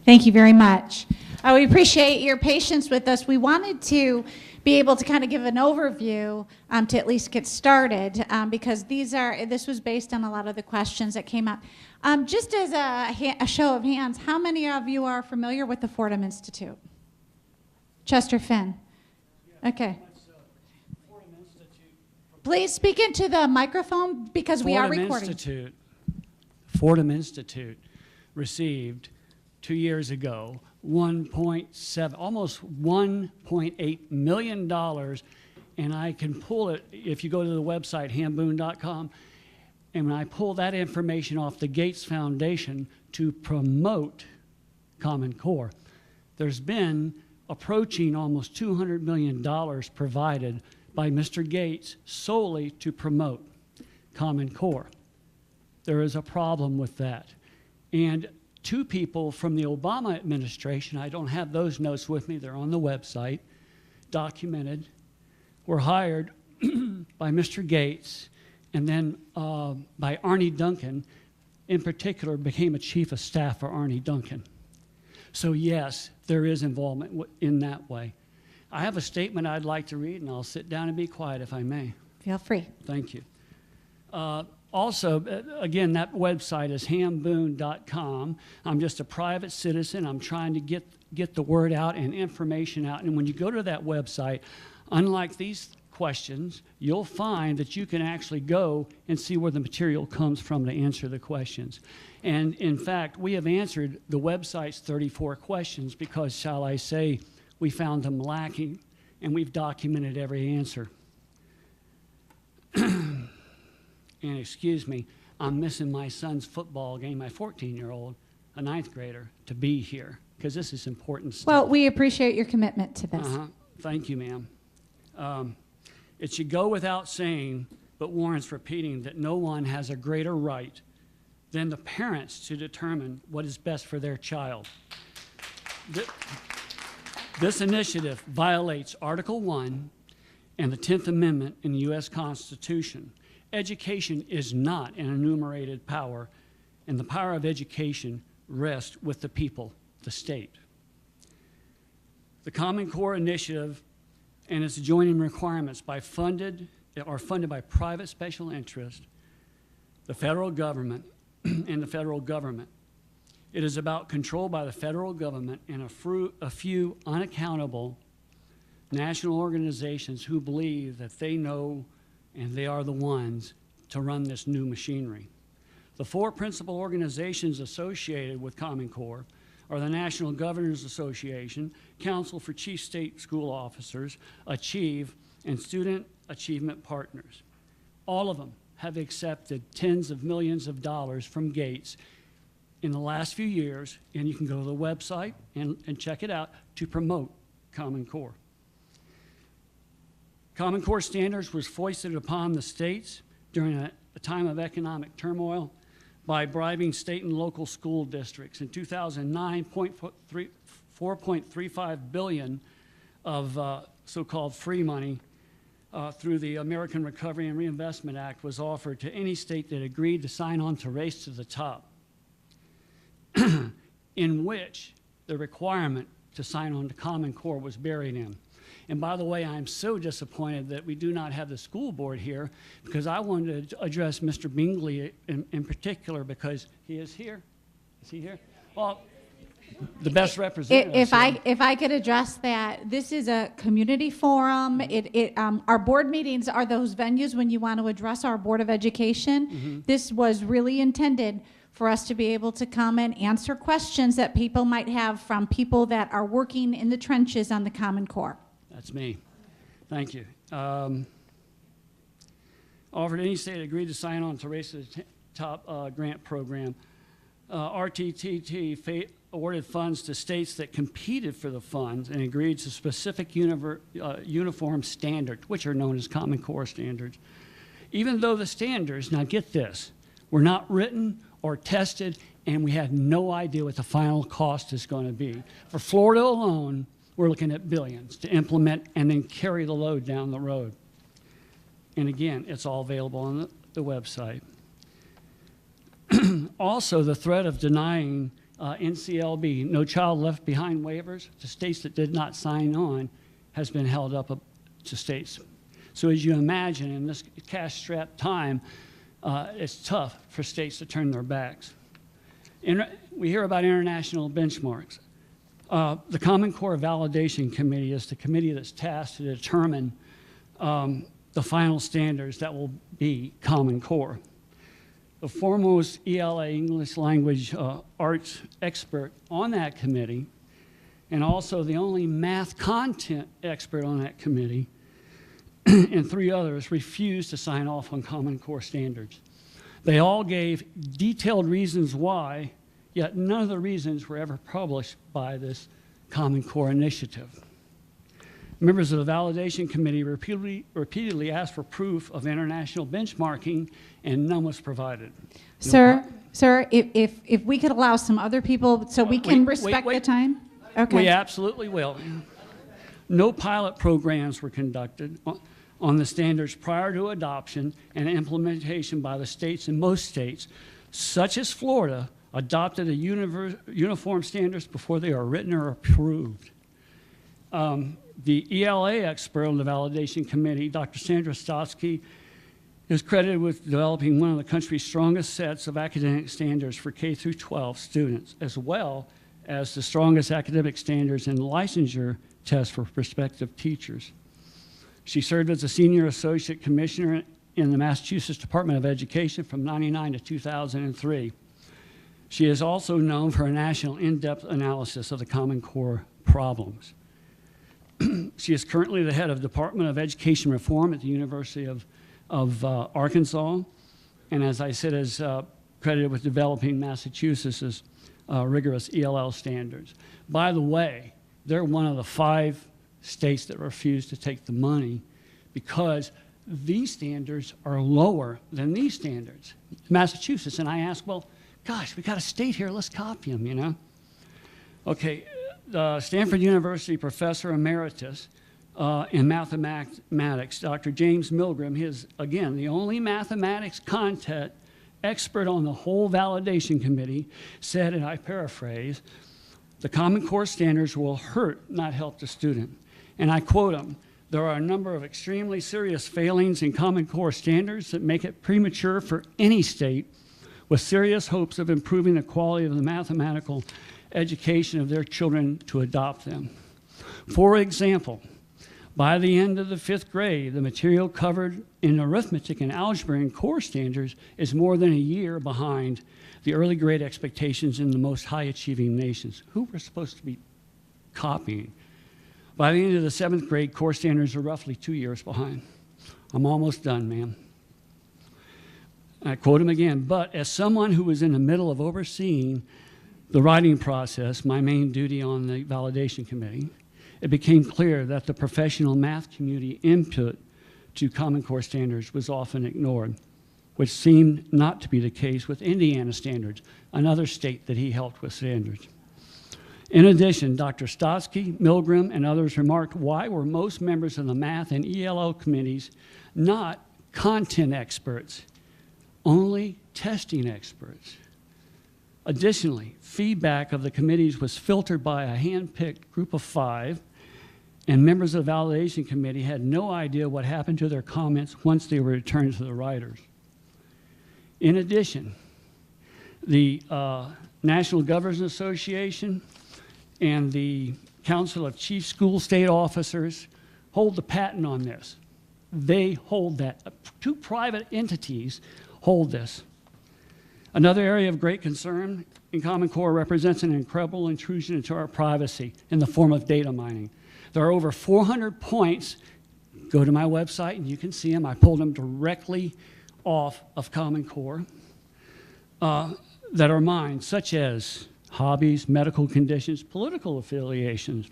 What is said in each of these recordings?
Thank you very much. We appreciate your patience with us. We wanted to be able to kind of give an overview to at least get started because this was based on a lot of the questions that came up. Just as a show of hands, how many of you are familiar with the Fordham Institute? Chester Finn. Okay. Please speak into the microphone because we are recording. Fordham Institute received 2 years ago almost $1.8 million, and I can pull it if you go to the website hamboon.com, and when I pull that information off the Gates Foundation to promote Common Core, there's been approaching almost $200 million provided by Mr. Gates solely to promote Common Core. There is a problem with that. And 2 people from the Obama administration, I don't have those notes with me, they're on the website, documented, were hired by Mr. Gates and then by Arnie Duncan, in particular, became a chief of staff for Arnie Duncan. So yes, there is involvement in that way. I have a statement I'd like to read, and I'll sit down and be quiet if I may. Feel free. Thank you. Also, again, that website is hamboon.com. I'm just a private citizen. I'm trying to get the word out and information out. And when you go to that website, unlike these questions, you'll find that you can actually go and see where the material comes from to answer the questions. And in fact, we have answered the website's 34 questions because, shall I say, we found them lacking, and we've documented every answer. And excuse me, I'm missing my son's football game, my 14-year-old, a 9th grader, to be here, because this is important stuff. Well, we appreciate your commitment to this. Thank you, ma'am. It should go without saying, but warrants repeating, that no one has a greater right than the parents to determine what is best for their child. This initiative violates Article 1 and the 10th Amendment in the U.S. Constitution. Education is not an enumerated power, and the power of education rests with the people, the state. The Common Core initiative and its adjoining requirements are funded by private special interest, the federal government, and the federal government. It is about control by the federal government and a few unaccountable national organizations who believe that they know and they are the ones to run this new machinery. The 4 principal organizations associated with Common Core are the National Governors Association, Council for Chief State School Officers, Achieve, and Student Achievement Partners. All of them have accepted tens of millions of dollars from Gates in the last few years, and you can go to the website and check it out, to promote Common Core. Common Core standards was foisted upon the states during a time of economic turmoil by bribing state and local school districts. In 2009, $4.35 billion of so-called free money through the American Recovery and Reinvestment Act was offered to any state that agreed to sign on to Race to the Top, in which the requirement to sign on to Common Core was buried in. And by the way, I'm so disappointed that we do not have the school board here, because I wanted to address Mr. Bingley in particular, because he is here. Is he here? Well, the best representative. If I could address that, this is a community forum. Our board meetings are those venues when you want to address our Board of Education. Mm-hmm. This was really intended for us to be able to come and answer questions that people might have from people that are working in the trenches on the Common Core. That's me. Thank you. Offered any state agreed to sign on to Race to the Top grant program. RTTT awarded funds to states that competed for the funds and agreed to specific uniform standards, which are known as Common Core standards. Even though the standards, now get this, were not written or tested, and we had no idea what the final cost is going to be. For Florida alone, we're looking at billions to implement and then carry the load down the road. And again, it's all available on the website. Also, the threat of denying NCLB, No Child Left Behind waivers to states that did not sign on has been held up to states. So as you imagine, in this cash-strapped time, it's tough for states to turn their backs. We hear about international benchmarks. The Common Core Validation Committee is the committee that's tasked to determine the final standards that will be Common Core. The foremost ELA, English Language Arts expert on that committee, and also the only math content expert on that committee, and 3 others refused to sign off on Common Core standards. They all gave detailed reasons why, yet none of the reasons were ever published by this Common Core initiative. Members of the Validation Committee repeatedly asked for proof of international benchmarking, and none was provided. Sir, if we could allow some other people so we can respect the time? Okay. We absolutely will. No pilot programs were conducted on the standards prior to adoption and implementation by the states, and most states, such as Florida, adopted uniform standards before they are written or approved. The ELA expert on the Validation Committee, Dr. Sandra Stotsky, is credited with developing one of the country's strongest sets of academic standards for K through 12 students, as well as the strongest academic standards and licensure tests for prospective teachers. She served as a senior associate commissioner in the Massachusetts Department of Education from '99 to 2003. She is also known for a national in-depth analysis of the Common Core problems. She is currently the head of Department of Education Reform at the University of Arkansas, and as I said, is credited with developing Massachusetts' rigorous ELL standards. By the way, they're one of the 5 states that refuse to take the money because these standards are lower than these standards. Massachusetts, and I asked, well, gosh, we got a state here, let's copy them, you know? Okay, Stanford University professor emeritus in mathematics, Dr. James Milgram, he is, again, the only mathematics content expert on the whole validation committee, said, and I paraphrase, the Common Core standards will hurt, not help the student. And I quote him, there are a number of extremely serious failings in Common Core standards that make it premature for any state with serious hopes of improving the quality of the mathematical education of their children to adopt them. For example, by the end of the 5th grade, the material covered in arithmetic and algebra and core standards is more than a year behind the early grade expectations in the most high-achieving nations, who we're supposed to be copying. By the end of the 7th grade, core standards are roughly 2 years behind. I'm almost done, ma'am. I quote him again, but as someone who was in the middle of overseeing the writing process, my main duty on the validation committee, it became clear that the professional math community input to Common Core standards was often ignored, which seemed not to be the case with Indiana standards, another state that he helped with standards. In addition, Dr. Stotsky, Milgram, and others remarked, why were most members of the math and ELO committees not content experts, only testing experts? Additionally, feedback of the committees was filtered by a hand-picked group of 5, and members of the validation committee had no idea what happened to their comments once they were returned to the writers. In addition, the National Governors Association and the Council of Chief School State Officers hold the patent on this. They hold that. 2 private entities hold this. Another area of great concern in Common Core represents an incredible intrusion into our privacy in the form of data mining. There are over 400 points. Go to my website and you can see them. I pulled them directly off of Common Core that are mined, such as hobbies, medical conditions, political affiliations,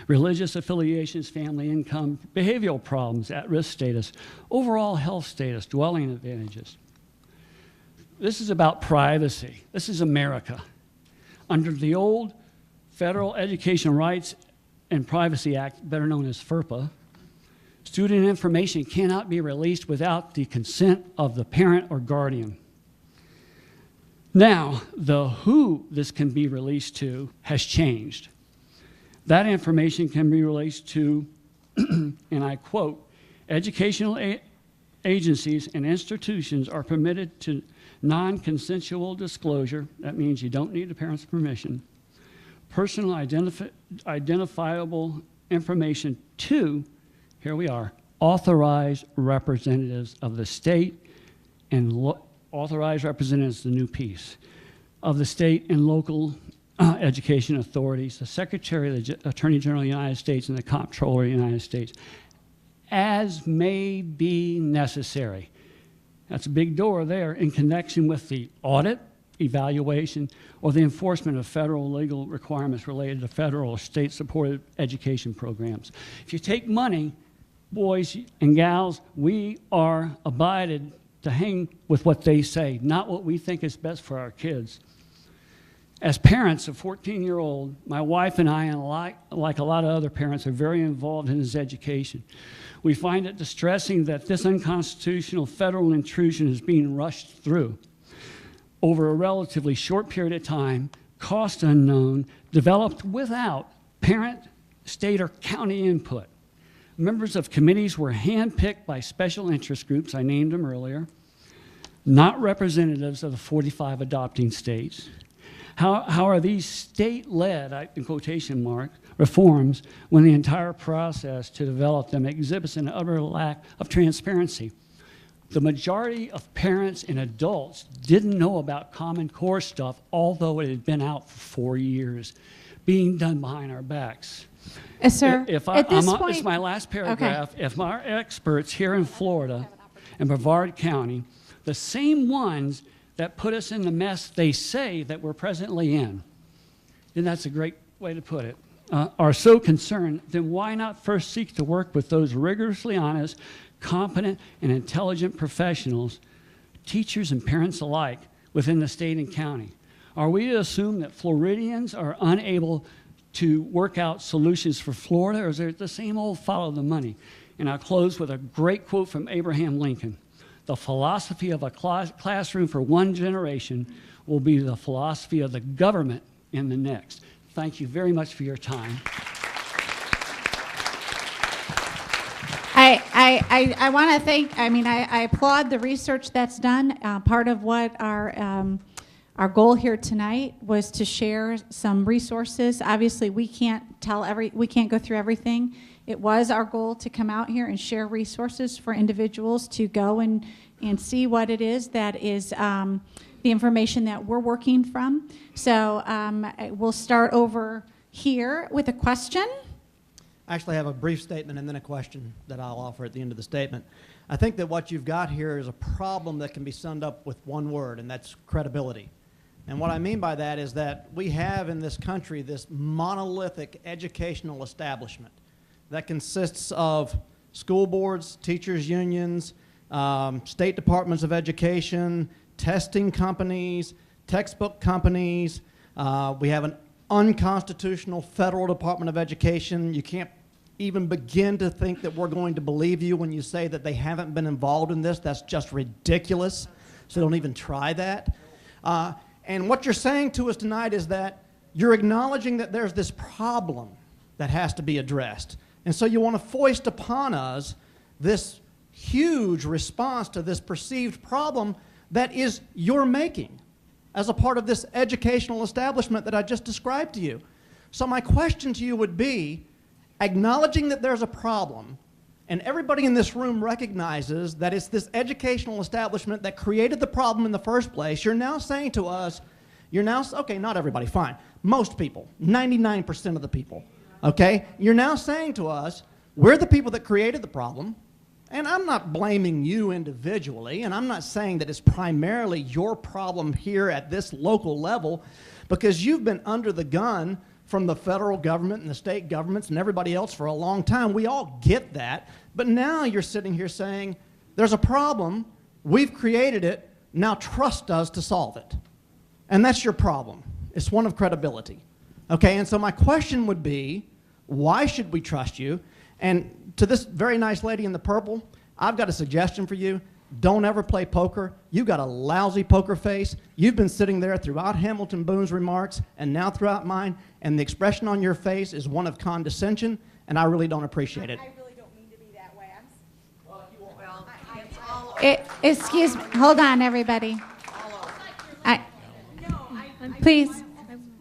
religious affiliations, family income, behavioral problems, at-risk status, overall health status, dwelling advantages. This is about privacy. This is America. Under the old Federal Education Rights and Privacy Act, better known as FERPA, student information cannot be released without the consent of the parent or guardian. Now, the who this can be released to has changed. That information can be released to, and I quote, educational agencies and institutions are permitted to non-consensual disclosure. That means you don't need the parent's permission. Personal identifiable information to, here we are, authorized representatives of the state and authorized representatives, the new piece, of the state and local education authorities, the Secretary of the Attorney General of the United States and the Comptroller of the United States, as may be necessary. That's a big door there in connection with the audit, evaluation, or the enforcement of federal legal requirements related to federal or state-supported education programs. If you take money, boys and gals, we are abided to hang with what they say, not what we think is best for our kids. As parents of 14-year-old, my wife and I, and like a lot of other parents, are very involved in his education. We find it distressing that this unconstitutional federal intrusion is being rushed through over a relatively short period of time, cost unknown, developed without parent, state, or county input. Members of committees were handpicked by special interest groups, I named them earlier, not representatives of the 45 adopting states. How are these state-led, in quotation marks, reforms when the entire process to develop them exhibits an utter lack of transparency? The majority of parents and adults didn't know about Common Core stuff, although it had been out for 4 years, being done behind our backs. Sir, at this point, it's my last paragraph. Okay. If our experts here in Florida and Brevard County, the same ones that put us in the mess they say that we're presently in, and that's a great way to put it, are so concerned, then why not first seek to work with those rigorously honest, competent, and intelligent professionals, teachers and parents alike, within the state and county? Are we to assume that Floridians are unable to work out solutions for Florida, or is it the same old follow the money? And I'll close with a great quote from Abraham Lincoln. The philosophy of a classroom for one generation will be the philosophy of the government in the next. Thank you very much for your time. I want to thank, I applaud the research that's done. Part of what our goal here tonight was to share some resources. Obviously, we can't go through everything. It was our goal to come out here and share resources for individuals to go and see what it is that is the information that we're working from. So we'll start over here with a question. I actually have a brief statement and then a question that I'll offer at the end of the statement. I think that what you've got here is a problem that can be summed up with one word, and that's credibility. And what I mean by that is that we have in this country this monolithic educational establishment that consists of school boards, teachers' unions, state departments of education, testing companies, textbook companies. We have an unconstitutional federal Department of Education. You can't even begin to think that we're going to believe you when you say that they haven't been involved in this. That's just ridiculous. So don't even try that. And what you're saying to us tonight is that you're acknowledging that there's this problem that has to be addressed. And so you want to foist upon us this huge response to this perceived problem that is your making as a part of this educational establishment that I just described to you. So my question to you would be, acknowledging that there's a problem, and everybody in this room recognizes that it's this educational establishment that created the problem in the first place, you're now saying to us, okay, not everybody, fine, most people, 99% of the people, okay? You're now saying to us, we're the people that created the problem, and I'm not blaming you individually, and I'm not saying that it's primarily your problem here at this local level, because you've been under the gun from the federal government and the state governments and everybody else for a long time. We all get that. But now you're sitting here saying, there's a problem, we've created it, now trust us to solve it. And that's your problem. It's one of credibility. Okay, and so my question would be, why should we trust you? And to this very nice lady in the purple, I've got a suggestion for you. don't ever play poker. You've got a lousy poker face. You've been sitting there throughout Hamilton Boone's remarks and now throughout mine, and the expression on your face is one of condescension, and I really don't appreciate it. I really don't mean to be that way. Excuse me. Hold on, everybody.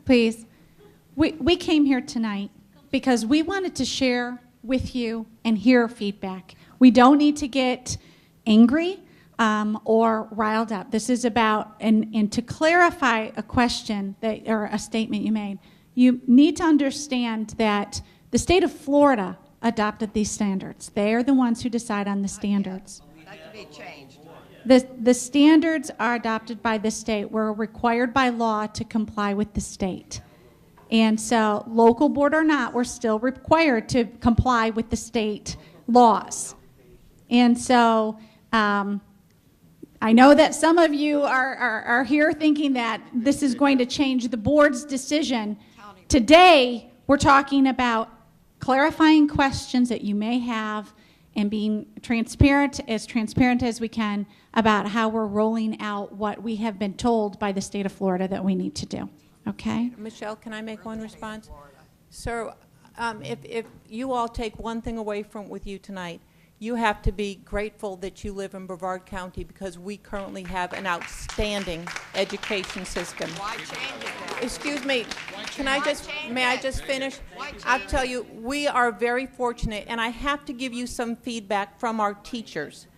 Please. We came here tonight because we wanted to share with you and hear feedback. We don't need to get angry or riled up. This is about, and to clarify a question that, or a statement you made, you need to understand that the state of Florida adopted these standards. They are the ones who decide on the standards. That could be changed. The standards are adopted by the state. We're required by law to comply with the state. And so, local board or not, we're still required to comply with the state laws. And so, I know that some of you are here thinking that this is going to change the board's decision. Today, we're talking about clarifying questions that you may have and being transparent as we can about how we're rolling out what we have been told by the state of Florida that we need to do. Okay? Michelle, can I make one response? Sir, if you all take one thing away with you tonight, you have to be grateful that you live in Brevard County because we currently have an outstanding education system. Why change it then? Excuse me, may I just finish? I'll tell you, we are very fortunate, and I have to give you some feedback from our teachers,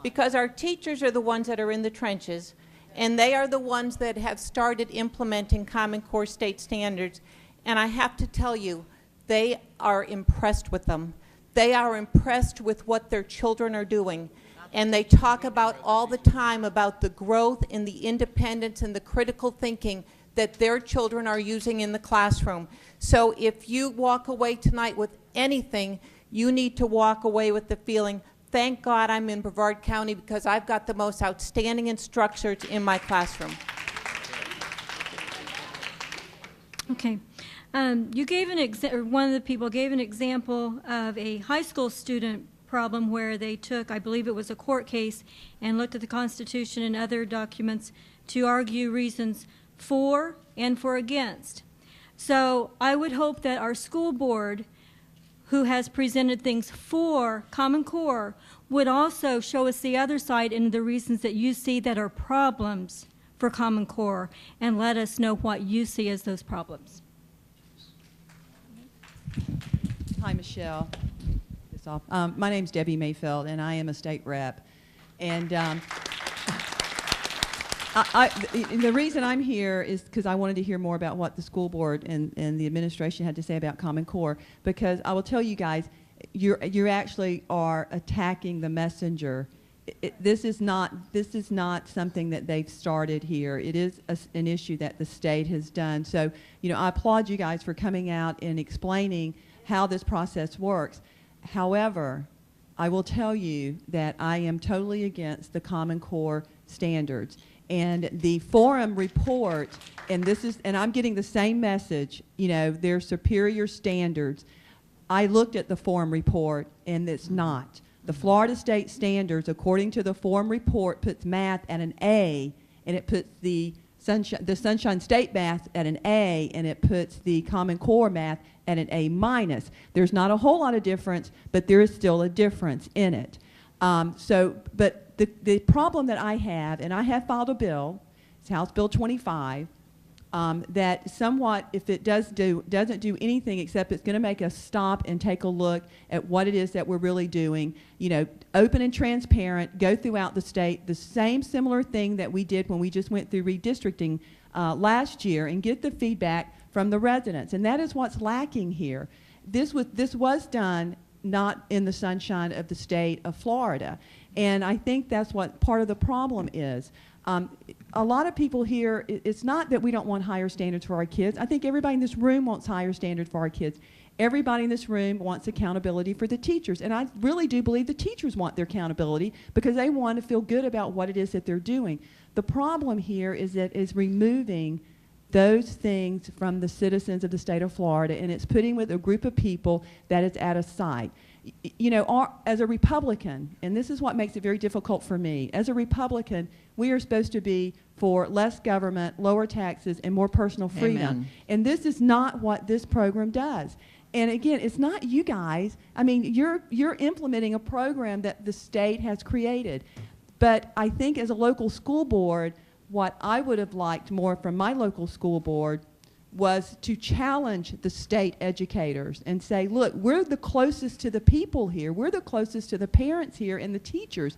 because our teachers are the ones that are in the trenches, and they are the ones that have started implementing Common Core state standards, and I have to tell you, they are impressed with them. They are impressed with what their children are doing. And they talk about all the time about the growth and the independence and the critical thinking that their children are using in the classroom. So if you walk away tonight with anything, you need to walk away with the feeling, thank God I'm in Brevard County because I've got the most outstanding instructors in my classroom. Okay. You gave one of the people gave an example of a high school student problem where they took, I believe it was a court case, and looked at the Constitution and other documents to argue reasons for and for against. So I would hope that our school board, who has presented things for Common Core, would also show us the other side and the reasons that you see that are problems for Common Core, and let us know what you see as those problems. Hi, Michelle. My name's Debbie Mayfeld, and I am a state rep. And the reason I'm here is because I wanted to hear more about what the school board and the administration had to say about Common Core. Because I will tell you guys, you actually are attacking the messenger. This is not something that they've started here. It is an issue that the state has done. So, I applaud you guys for coming out and explaining how this process works. However, I will tell you that I am totally against the Common Core standards. And the forum report, and I'm getting the same message, they're superior standards. I looked at the forum report, and it's not. The Florida State Standards, according to the forum report, puts math at an A, and it puts the Sunshine State math at an A, and it puts the Common Core math at an A minus. There's not a whole lot of difference, but there is still a difference in it. But the problem that I have, and I have filed a bill, it's House Bill 25, that somewhat, if it doesn't do anything except it's going to make us stop and take a look at what it is that we're really doing, open and transparent, go throughout the state, the same similar thing that we did when we just went through redistricting last year, and get the feedback from the residents. And that is what's lacking here. This was done not in the sunshine of the state of Florida. And I think that's what part of the problem is. A lot of people here, it's not that we don't want higher standards for our kids. I think everybody in this room wants higher standards for our kids. Everybody in this room wants accountability for the teachers. And I really do believe the teachers want their accountability because they want to feel good about what it is that they're doing. The problem here is removing those things from the citizens of the state of Florida, and it's putting with a group of people that is out of sight. You know, as a Republican, and this is what makes it very difficult for me, as a Republican, we are supposed to be for less government, lower taxes, and more personal freedom. Amen. And this is not what this program does. And again, it's not you guys. I mean, you're implementing a program that the state has created. But I think as a local school board, what I would have liked more from my local school board was to challenge the state educators and say, look, we're the closest to the people here. We're the closest to the parents here and the teachers.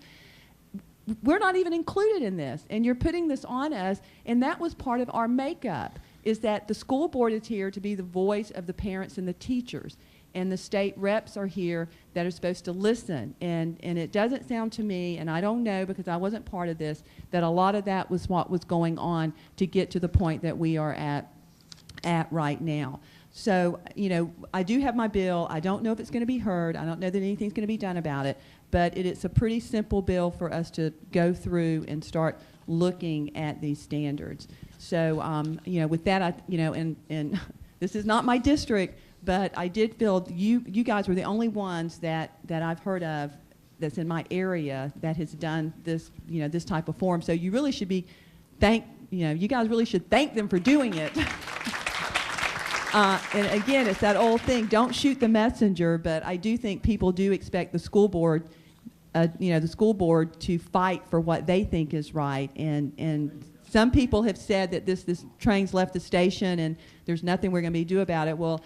We're not even included in this, and you're putting this on us, and that was part of our makeup, is that the school board is here to be the voice of the parents and the teachers, and the state reps are here that are supposed to listen, and it doesn't sound to me, and I don't know because I wasn't part of this, that a lot of that was what was going on to get to the point that we are at right now. So, you know, I do have my bill. I don't know if it's going to be heard. I don't know that anything's going to be done about it, but it's a pretty simple bill for us to go through and start looking at these standards. So, you know, with that, and this is not my district, but I did feel you guys were the only ones that I've heard of that's in my area that has done this, you know, this type of forum. So you really should be you guys really should thank them for doing it. And again, it's that old thing, don't shoot the messenger, but I do think people do expect the school board, to fight for what they think is right. And some people have said that this train's left the station and there's nothing we're going to do about it. Well,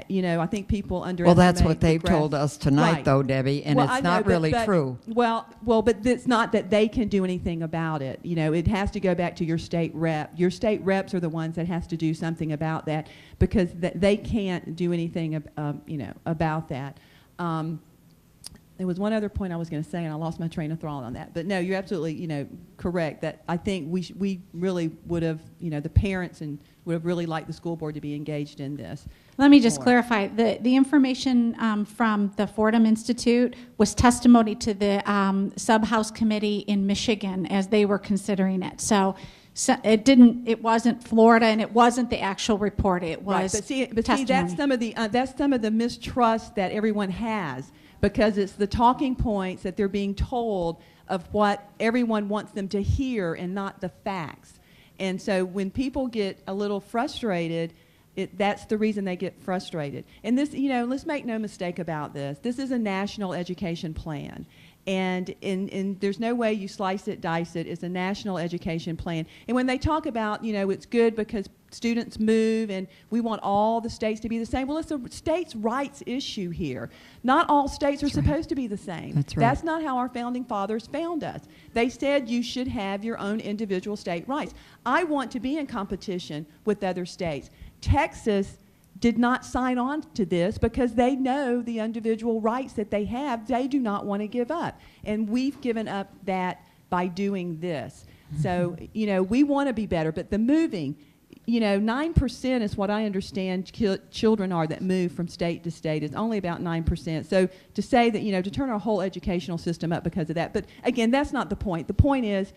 you know, I think people underestimate. Well, that's what they've the told us tonight, right. though, Debbie, and Well, it's I know, not really but true. Well, but it's not that they can do anything about it. You know, it has to go back to your state rep. Your state reps are the ones that has to do something about that because they can't do anything, about that. There was one other point I was going to say, and I lost my train of thought on that. But no, you're absolutely, correct. That I think we really would have, the parents and would have really liked the school board to be engaged in this. Let me just more. clarify. The information from the Fordham Institute was testimony to the sub-house committee in Michigan as they were considering it. So it wasn't Florida, and it wasn't the actual report. It was right. But testimony. that's some of the mistrust that everyone has, because it's the talking points that they're being told of what everyone wants them to hear and not the facts. And so when people get a little frustrated, that's the reason they get frustrated. And this, let's make no mistake about this. This is a national education plan. And there's no way you slice it, dice it. It's a national education plan. And when they talk about, it's good because students move and we want all the states to be the same, well, it's a states' rights issue here. Not all states are supposed to be the same. That's right. That's not how our founding fathers found us. They said you should have your own individual state rights. I want to be in competition with other states. Texas did not sign on to this because they know the individual rights that they have, they do not want to give up. And we've given up that by doing this. So, we want to be better, but the moving, 9% is what I understand children are that move from state to state is only about 9%. So to say that, to turn our whole educational system up because of that, but again, that's not the point. The point is,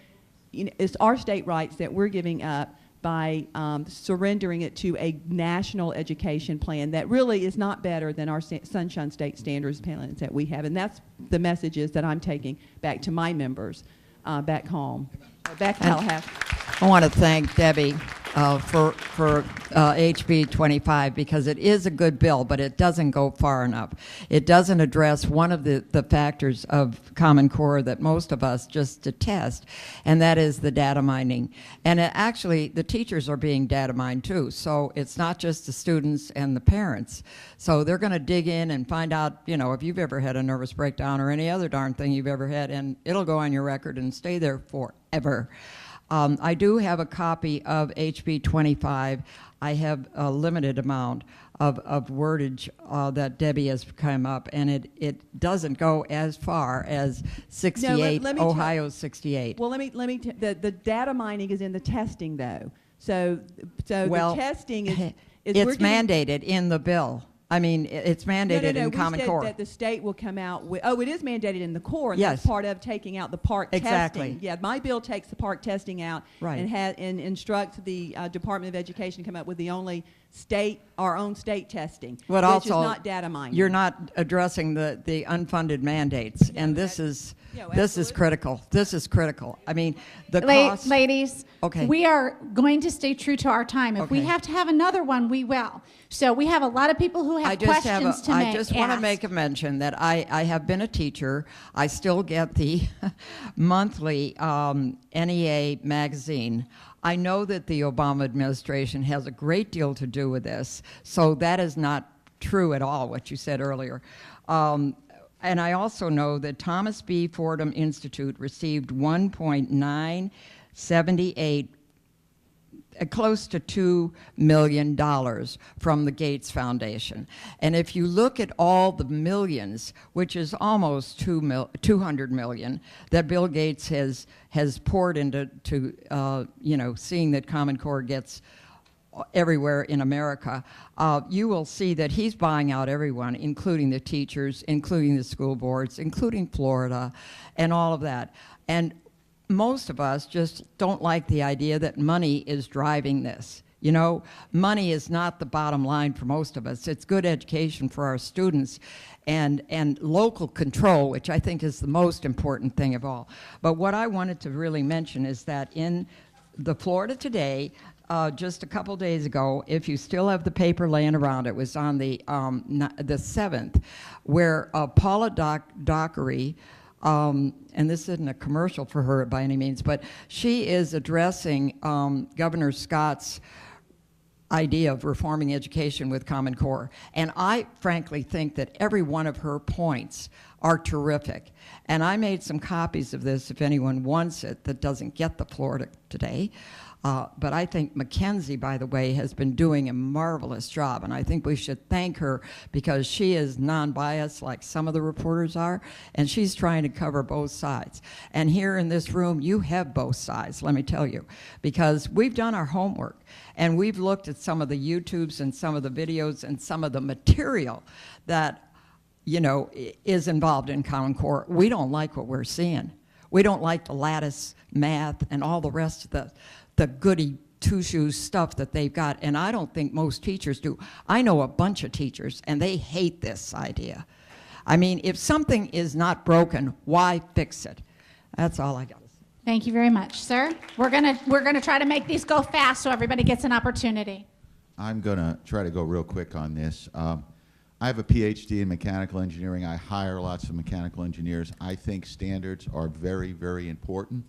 it's our state rights that we're giving up by surrendering it to a national education plan that really is not better than our Sunshine State Standards plans that we have. And that's the messages that I'm taking back to my members back home, back to Tallahassee. I want to thank Debbie for HB 25 because it is a good bill, but it doesn't go far enough. It doesn't address one of the factors of Common Core that most of us just detest, and that is the data mining. And actually, the teachers are being data mined too, so it's not just the students and the parents. So they're going to dig in and find out, if you've ever had a nervous breakdown or any other darn thing you've ever had, and it'll go on your record and stay there forever. I do have a copy of HB 25. I have a limited amount of wordage that Debbie has come up, and it doesn't go as far as 68, let me Ohio 68. Well, the data mining is in the testing, though. So well, the testing is it's mandated in the bill. I mean, it's mandated in Common Core. We said that the state will come out with, it is mandated in the core, and yes. that's part of taking out the park exactly. testing. Yeah, my bill takes the park testing out right. and instructs the Department of Education to come up with the only our own state testing, But which also, is not data mining. you're not addressing the unfunded mandates, and this is absolutely. critical. This is critical. I mean, the La- cost. ladies, Okay. we are going to stay true to our time. If we Okay. have to have another one, we will. So we have a lot of people who have questions to make. I just want to ask. make a mention that I have been a teacher. I still get the monthly NEA magazine. I know that the Obama administration has a great deal to do with this, so that is not true at all, what you said earlier. And I also know that Thomas B. Fordham Institute received 1.978, close to $2 million from the Gates Foundation. And if you look at all the millions, which is almost 200 million, that Bill Gates has poured into seeing that Common Core gets everywhere in America, you will see that he's buying out everyone, including the teachers, including the school boards, including Florida, and all of that. And most of us just don't like the idea that money is driving this. You know, money is not the bottom line for most of us. It's good education for our students and local control, which I think is the most important thing of all. But what I wanted to really mention is that in the Florida Today, just a couple days ago, if you still have the paper laying around, it was on the 7th, where Paula Dockery, and this isn't a commercial for her by any means, but she is addressing Governor Scott's idea of reforming education with Common Core. And I frankly think that every one of her points are terrific. And I made some copies of this if anyone wants it that doesn't get the Florida Today. But I think Mackenzie, by the way, has been doing a marvelous job, and I think we should thank her because she is non-biased like some of the reporters are, and she's trying to cover both sides. And here in this room, you have both sides, let me tell you, because we've done our homework, and we've looked at some of the YouTubes and some of the videos and some of the material that, you know, is involved in Common Core. We don't like what we're seeing. We don't like the lattice math and all the rest of the goody two-shoes stuff that they've got, and I don't think most teachers do. I know a bunch of teachers, and they hate this idea. I mean, if something is not broken, why fix it? That's all I got to say. Thank you very much, sir. We're gonna try to make these go fast so everybody gets an opportunity. I'm going to try to go real quick on this. I have a PhD in mechanical engineering. I hire lots of mechanical engineers. I think standards are very, very important.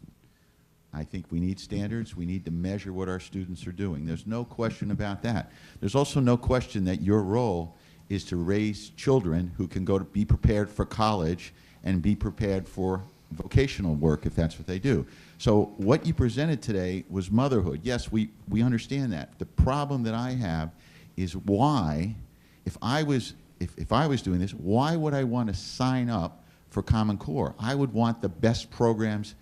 I think we need standards. We need to measure what our students are doing. There's no question about that. There's also no question that your role is to raise children who can go to be prepared for college and be prepared for vocational work if that's what they do. So what you presented today was motherhood. Yes, we understand that. The problem that I have is why, if I was doing this, why would I want to sign up for Common Core? I would want the best programs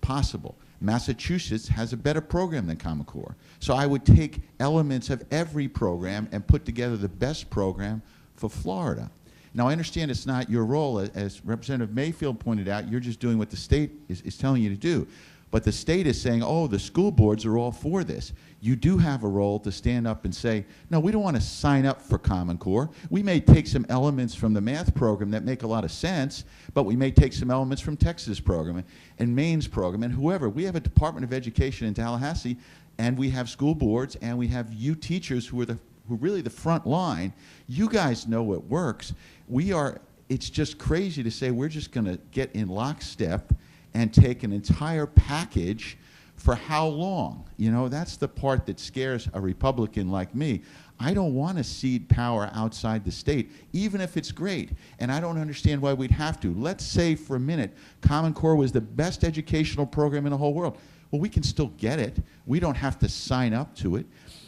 possible. Massachusetts has a better program than Common Core. So I would take elements of every program and put together the best program for Florida. Now, I understand it's not your role. As Representative Mayfield pointed out, you're just doing what the state is telling you to do. But the state is saying, oh, the school boards are all for this. You do have a role to stand up and say, no, we don't want to sign up for Common Core. We may take some elements from the math program that make a lot of sense, but we may take some elements from Texas program and Maine's program and whoever. We have a Department of Education in Tallahassee, and we have school boards, and we have you teachers who are really the front line. You guys know what works. It's just crazy to say we're just going to get in lockstep and take an entire package for how long? You know, that's the part that scares a Republican like me. I don't want to cede power outside the state, even if it's great. And I don't understand why we'd have to. Let's say for a minute, Common Core was the best educational program in the whole world. Well, we can still get it. We don't have to sign up to it.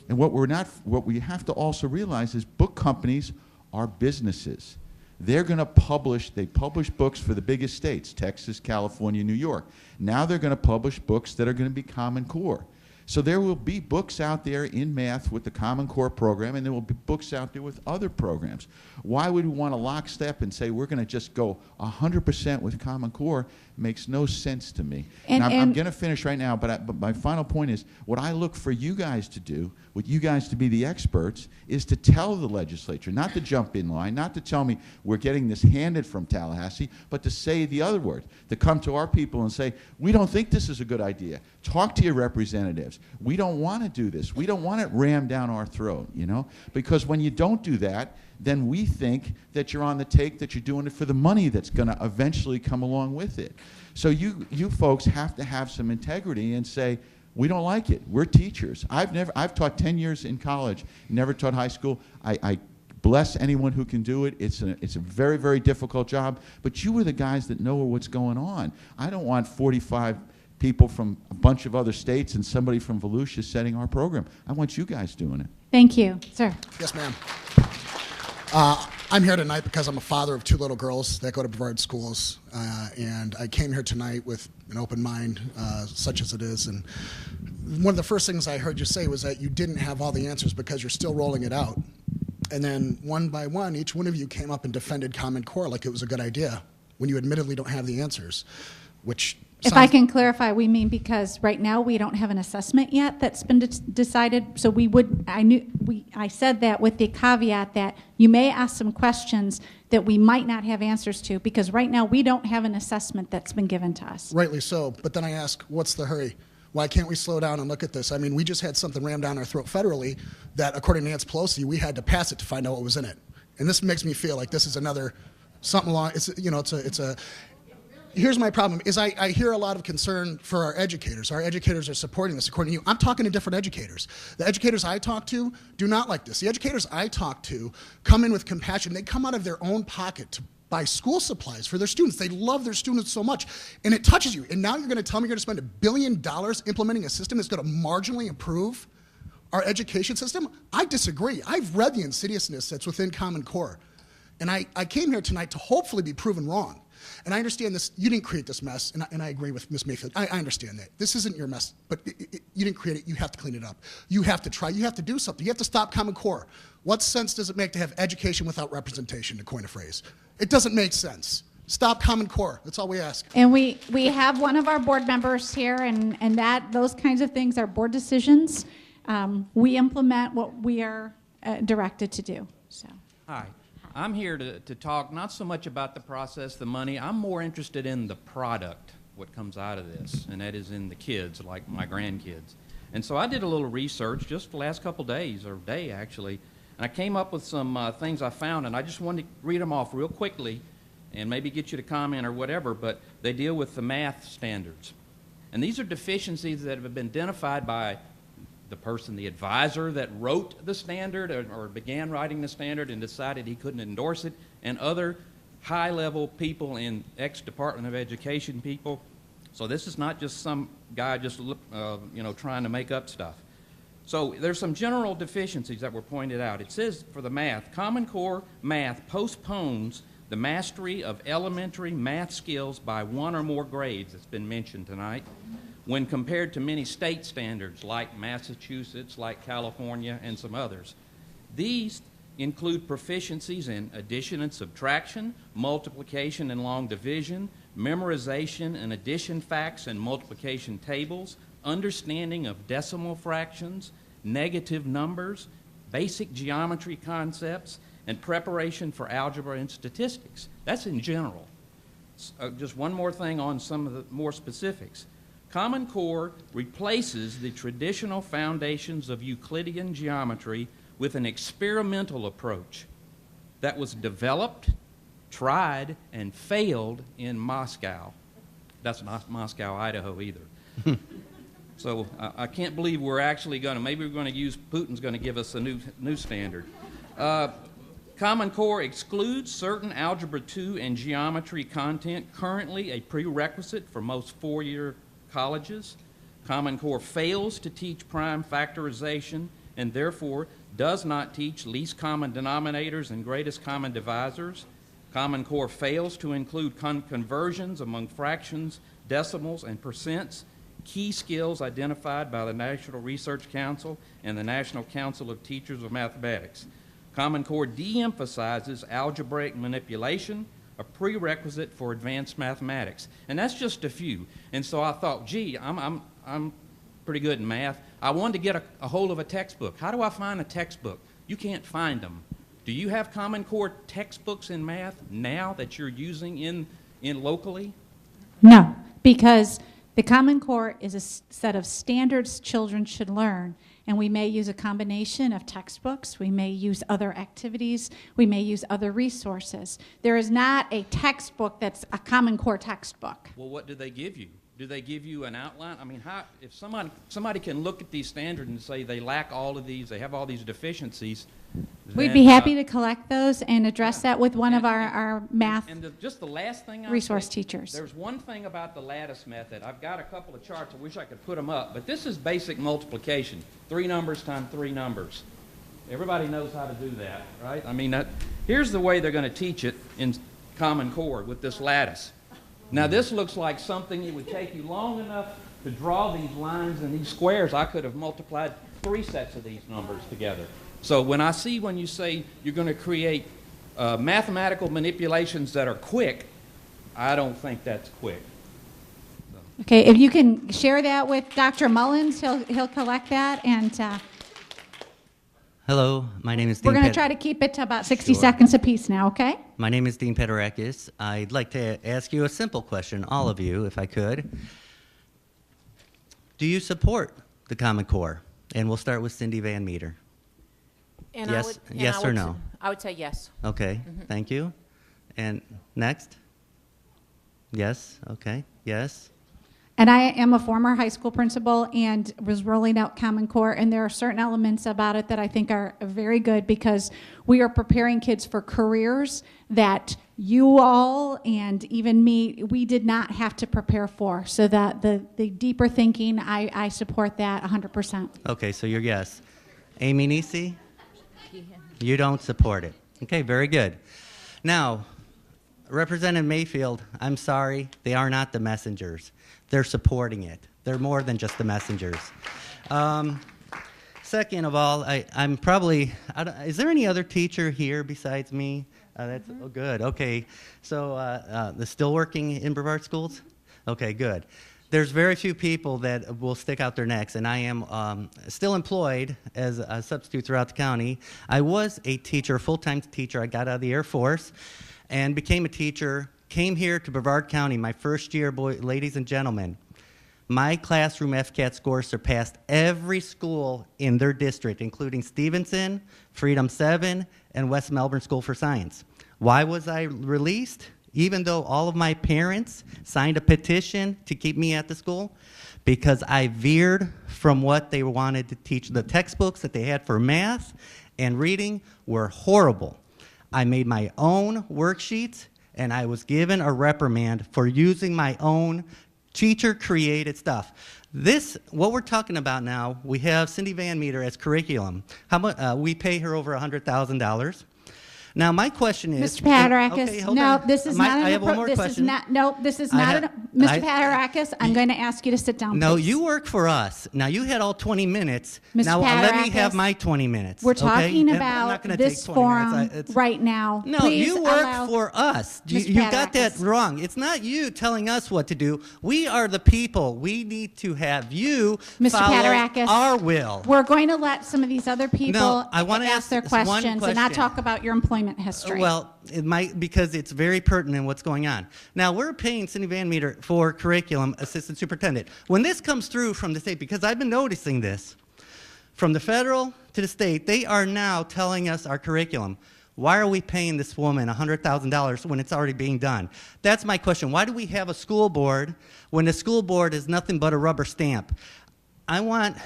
And what we have to also realize is book companies are businesses. They're going to publish books for the biggest states, Texas, California, New York. Now they're going to publish books that are going to be Common Core. So there will be books out there in math with the Common Core program, and there will be books out there with other programs. Why would we want to lockstep and say we're going to just go 100% with Common Core? Makes no sense to me. And I'm going to finish right now, but my final point is what I look for you guys to do, what you guys to be the experts, is to tell the legislature, not to jump in line, not to tell me we're getting this handed from Tallahassee, but to say the other word, to come to our people and say, we don't think this is a good idea. Talk to your representatives. We don't want to do this. We don't want it rammed down our throat, you know? Because when you don't do that, then we think that you're on the take, that you're doing it for the money that's going to eventually come along with it. So you folks have to have some integrity and say, we don't like it. We're teachers. I've taught 10 years in college, never taught high school. I bless anyone who can do it. It's a very, very difficult job, but you are the guys that know what's going on. I don't want 45 people from a bunch of other states and somebody from Volusia setting our program. I want you guys doing it. Thank you. Sir. Yes, ma'am. I'm here tonight because I'm a father of 2 little girls that go to Brevard schools, and I came here tonight with an open mind, such as it is. And one of the first things I heard you say was that you didn't have all the answers because you're still rolling it out. And then one by one, each one of you came up and defended Common Core like it was a good idea when you admittedly don't have the answers, which If I can clarify, we mean because right now we don't have an assessment yet that's been decided. So I said that with the caveat that you may ask some questions that we might not have answers to, because right now we don't have an assessment that's been given to us. Rightly so, but then I ask, what's the hurry? Why can't we slow down and look at this? I mean, we just had something rammed down our throat federally that, according to Nancy Pelosi, we had to pass it to find out what was in it. And this makes me feel like this is another something along. Here's my problem, is I hear a lot of concern for our educators. Our educators are supporting this, according to you. I'm talking to different educators. The educators I talk to do not like this. The educators I talk to come in with compassion. They come out of their own pocket to buy school supplies for their students. They love their students so much, and it touches you. And now you're going to tell me you're going to spend $1 billion implementing a system that's going to marginally improve our education system? I disagree. I've read the insidiousness that's within Common Core, and I came here tonight to hopefully be proven wrong. And I understand this, you didn't create this mess, and I agree with Ms. Mayfield. I understand that. This isn't your mess, but you didn't create it. You have to clean it up. You have to try. You have to do something. You have to stop Common Core. What sense does it make to have education without representation, to coin a phrase? It doesn't make sense. Stop Common Core. That's all we ask. And we have one of our board members here, and those kinds of things are board decisions. We implement what we are directed to do. So. Hi. I'm here to talk not so much about the process, the money. I'm more interested in the product, what comes out of this, and that is in the kids, like my grandkids. And so I did a little research just the last couple days, or day actually, and I came up with some things I found, and I just wanted to read them off real quickly and maybe get you to comment or whatever, but they deal with the math standards. And these are deficiencies that have been identified by the person, the advisor that wrote the standard or began writing the standard and decided he couldn't endorse it, and other high-level people in ex-Department of Education people. So this is not just some guy just trying to make up stuff. So there's some general deficiencies that were pointed out. It says for the math, Common Core math postpones the mastery of elementary math skills by 1 or more grades. It's been mentioned tonight, when compared to many state standards like Massachusetts, like California, and some others. These include proficiencies in addition and subtraction, multiplication and long division, memorization and addition facts and multiplication tables, understanding of decimal fractions, negative numbers, basic geometry concepts, and preparation for algebra and statistics. That's in general. Just one more thing on some of the more specifics. Common Core replaces the traditional foundations of Euclidean geometry with an experimental approach that was developed, tried, and failed in Moscow. That's not Moscow, Idaho either. So I can't believe we're actually going to, maybe we're going to use, Putin's going to give us a new standard. Common Core excludes certain Algebra 2 and geometry content, currently a prerequisite for most four-year colleges. Common Core fails to teach prime factorization and therefore does not teach least common denominators and greatest common divisors. Common Core fails to include conversions among fractions, decimals, and percents key skills identified by the National Research Council and the National Council of Teachers of Mathematics. Common Core de-emphasizes algebraic manipulation, a prerequisite for advanced mathematics. And that's just a few. And so I thought, gee, I'm pretty good in math. I wanted to get a hold of a textbook. How do I find a textbook? You can't find them. Do you have Common Core textbooks in math now that you're using in locally? No, because the Common Core is a set of standards children should learn, and we may use a combination of textbooks, we may use other activities, we may use other resources. There is not a textbook that's a Common Core textbook. Well, what do they give you? Do they give you an outline? I mean, if somebody can look at these standards and say they lack all of these, they have all these deficiencies, We'd be happy to collect those and address that with one of our math just the last thing resource teachers. There's one thing about the lattice method. I've got a couple of charts. I wish I could put them up, but this is basic multiplication. 3 numbers times 3 numbers. Everybody knows how to do that, right? I mean, here's the way they're going to teach it in Common Core with this lattice. Now, this looks like something it would take you long enough to draw these lines and these squares. I could have multiplied 3 sets of these numbers together. So when you say you're going to create mathematical manipulations that are quick, I don't think that's quick. So. Okay, if you can share that with Dr. Mullins, he'll collect that. And hello, my name is Dean. We're going to try to keep it to about 60 seconds apiece now, okay? My name is Dean Peterakis. I'd like to ask you a simple question, all of you, if I could. Do you support the Common Core? And we'll start with Cindy Van Meter. And yes or no? I would say yes. Okay, thank you. And next? Yes, okay, yes. And I am a former high school principal and was rolling out Common Core, and there are certain elements about it that I think are very good because we are preparing kids for careers that you all and even me, we did not have to prepare for. So that the deeper thinking, I support that 100%. Okay, so you're yes. Amy Nisi? You don't support it. Okay, very good. Now, Representative Mayfield, I'm sorry, they are not the messengers. They're supporting it. They're more than just the messengers. Second of all, I'm probably, is there any other teacher here besides me? That's good. Okay, so they're still working in Brevard schools? Okay, good. There's very few people that will stick out their necks, and I am still employed as a substitute throughout the county. I was a teacher, a full-time teacher. I got out of the Air Force and became a teacher, came here to Brevard County my first year, ladies and gentlemen. My classroom FCAT score surpassed every school in their district, including Stevenson, Freedom 7, and West Melbourne School for Science. Why was I released? Even though all of my parents signed a petition to keep me at the school, because I veered from what they wanted to teach. The textbooks that they had for math and reading were horrible. I made my own worksheets, and I was given a reprimand for using my own teacher-created stuff. This, what we're talking about now, we have Cindy Van Meter as curriculum. How much? We pay her over $100,000. Now, my question is... Mr. Paterakis, okay, no, this is not... I have one more question. This is not... Mr. Paterakis, I'm going to ask you to sit down, No, please. you work for us. Now, you had all 20 minutes. Mr. Now, let me Paterakis, have my 20 minutes. We're talking okay? I'm not about gonna this take 20 forum minutes. right now. No, Please you work allow for us. Mr. You got that Paterakis. wrong. It's not you telling us what to do. We are the people. We need to have you Mr. follow Paterakis, our will. We're going to let some of these other people No, I wanna ask ask their this one questions and not question. talk about your employment history. Well, it might, because it's very pertinent what's going on. Now, we're paying Cindy Van Meter for curriculum assistant superintendent. When this comes through from the state, because I've been noticing this, from the federal to the state, they are now telling us our curriculum. Why are we paying this woman $100,000 when it's already being done? That's my question. Why do we have a school board when the school board is nothing but a rubber stamp? I want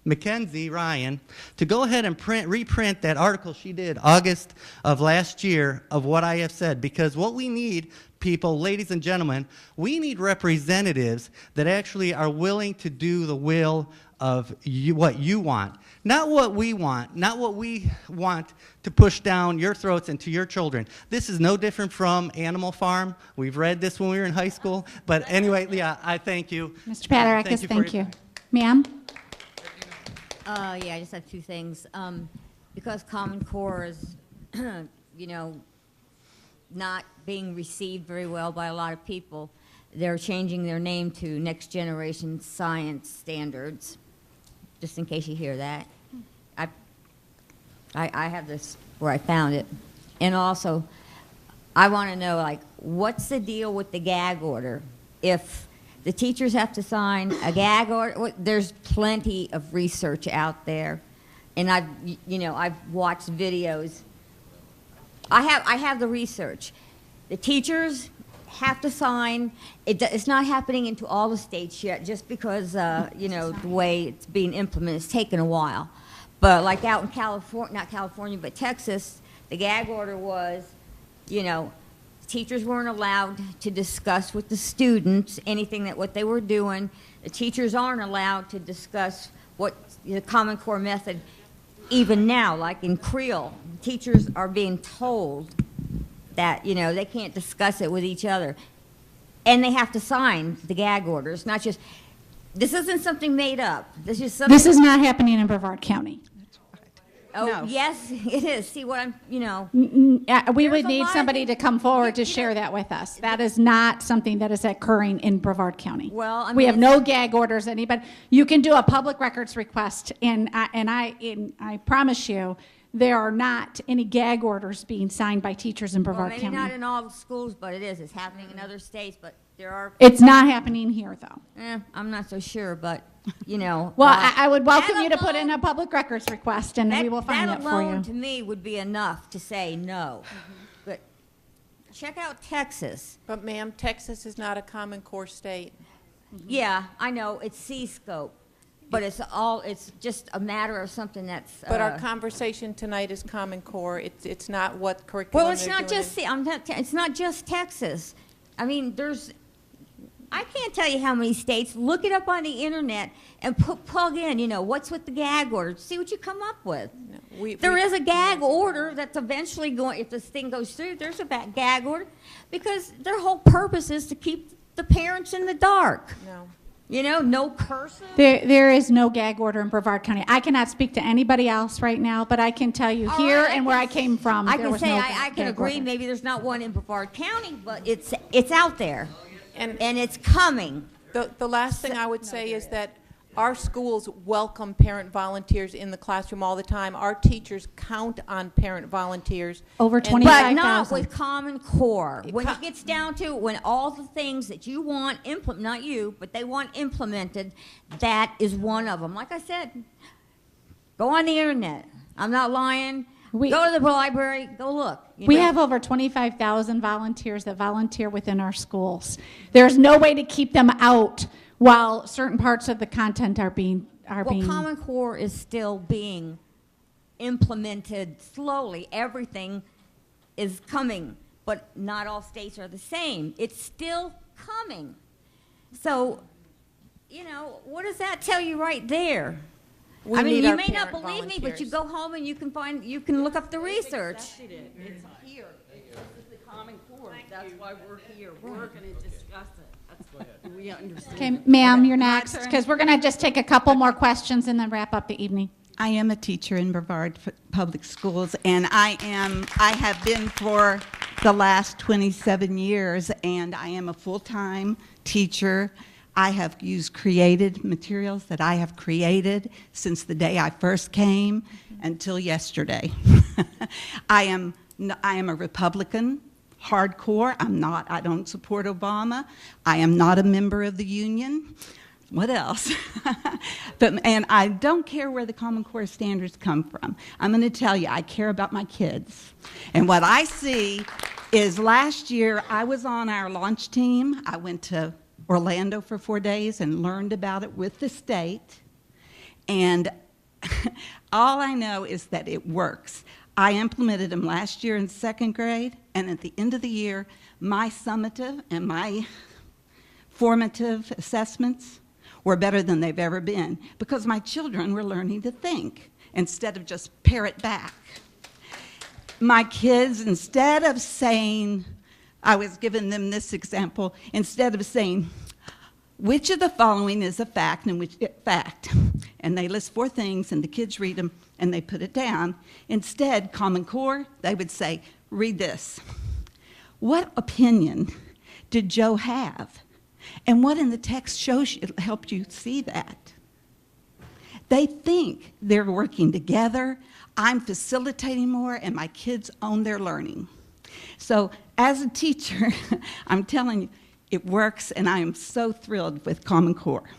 Mackenzie Ryan to go ahead and reprint that article she did August of last year of what I have said, because what we need, people, ladies and gentlemen, we need representatives that actually are willing to do the will of what you want, not what we want to push down your throats and to your children. This is no different from Animal Farm. We've read this when we were in high school. But anyway, yeah, I thank you. Mr. Paterakis, thank you. Ma'am? Yeah, I just have two things. Because Common Core is, you know, not being received very well by a lot of people, they're changing their name to Next Generation Science Standards, just in case you hear that. I have this where I found it. And also, I want to know, like, what's the deal with the gag order? If the teachers have to sign a gag order, there's plenty of research out there. And I've watched videos. I have the research. The teachers have to sign. It's not happening into all the states yet, just because the way it's being implemented, it's taken a while. But like out in California, not California, but Texas, the gag order was, teachers weren't allowed to discuss with the students anything what they were doing. The teachers aren't allowed to discuss what the Common Core method. Even now, like in Creole, teachers are being told that, they can't discuss it with each other. And they have to sign the gag orders, not just, this isn't something made up. This is something. This is not happening in Brevard County. Oh, No. yes, it is. See what I'm, We There's would a need lot of somebody to things- come forward to share that with us. That is not something that is occurring in Brevard County. Well, I we mean, have no gag orders. Anybody, you can do a public records request, and I promise you, there are not any gag orders being signed by teachers in well, Brevard maybe County. not in all the schools, but it is. It's happening in other states, but there are. It's not happening here, though. I'm not so sure, but, Well, I would welcome that you to put in alone- a public records request, and we will find that that for alone you. to me would be enough to say no. But check out Texas. But ma'am, Texas is not a Common Core state. Yeah, I know, it's C-scope, but it's just a matter of something that's. But our conversation tonight is Common Core. It's not what curriculum Well, it's they're not doing. just, it's not just Texas. I mean, I can't tell you how many states. Look it up on the internet and plug in, what's with the gag order. See what you come up with. There is a gag order that's eventually going, if this thing goes through, there's a gag order, because their whole purpose is to keep the parents in the dark. No. No cursive. There is no gag order in Brevard County. I cannot speak to anybody else right now, but I can tell you All here right, and where I came from, I there can was say no I can gag agree. order. Maybe there's not one in Brevard County, but it's out there, And it's coming. the last thing I would say is that our schools welcome parent volunteers in the classroom all the time. Our teachers count on parent volunteers. Over And- 25,000. But not with Common Core. When it gets down to when all the things that you want not you, but they want implemented, that is one of them. Like I said, go on the internet. I'm not lying. Go to the library. Go look. We have over 25,000 volunteers that volunteer within our schools. There's no way to keep them out while certain parts of the content are being. Well, Common Core is still being implemented slowly. Everything is coming, but not all states are the same. It's still coming. So, what does that tell you right there? We need you our may not parent believe me, but you volunteers. go home and you can look up the research. It's here. This is the Common Core. That's why we're here. We're going to discuss it. We understand. Okay, ma'am, you're next, because we're going to just take a couple more questions and then wrap up the evening. I am a teacher in Brevard Public Schools, and I have been for the last 27 years, and I am a full-time teacher. I have used created materials that I have created since the day I first came until yesterday. I am a Republican, hardcore. I don't support Obama. I am not a member of the union. What else? And I don't care where the Common Core standards come from. I'm going to tell you, I care about my kids. And what I see is last year I was on our launch team. I went to Orlando for 4 days and learned about it with the state. And all I know is that it works. I implemented them last year in 2nd grade, and at the end of the year, my summative and my formative assessments were better than they've ever been because my children were learning to think instead of just parrot back. My kids, instead of saying, I was giving them this example, instead of saying, which of the following is a fact and which fact? And they list 4 things and the kids read them and they put it down. Instead, Common Core, they would say, read this. What opinion did Joe have? And what in the text shows you, helped you see that? They think they're working together. I'm facilitating more and my kids own their learning. So as a teacher, I'm telling you, it works, and I am so thrilled with Common Core.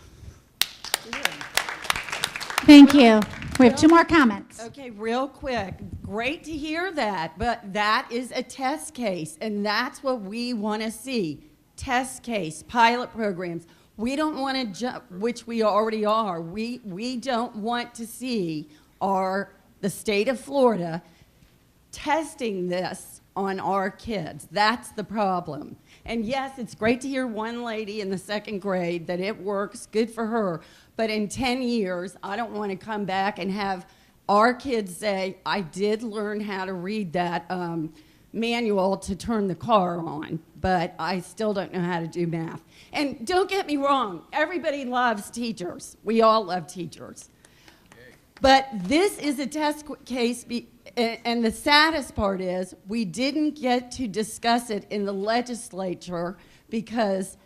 Thank you. We have 2 more comments. Okay, real quick. Great to hear that, but that is a test case, and that's what we want to see. Test case, pilot programs. We don't want to jump, which we already are. We don't want to see the state of Florida testing this on our kids. That's the problem. And yes, it's great to hear one lady in the 2nd grade that it works, good for her. But in 10 years, I don't want to come back and have our kids say, I did learn how to read that manual to turn the car on, but I still don't know how to do math. And don't get me wrong, everybody loves teachers. We all love teachers. But this is a test case, and the saddest part is we didn't get to discuss it in the legislature because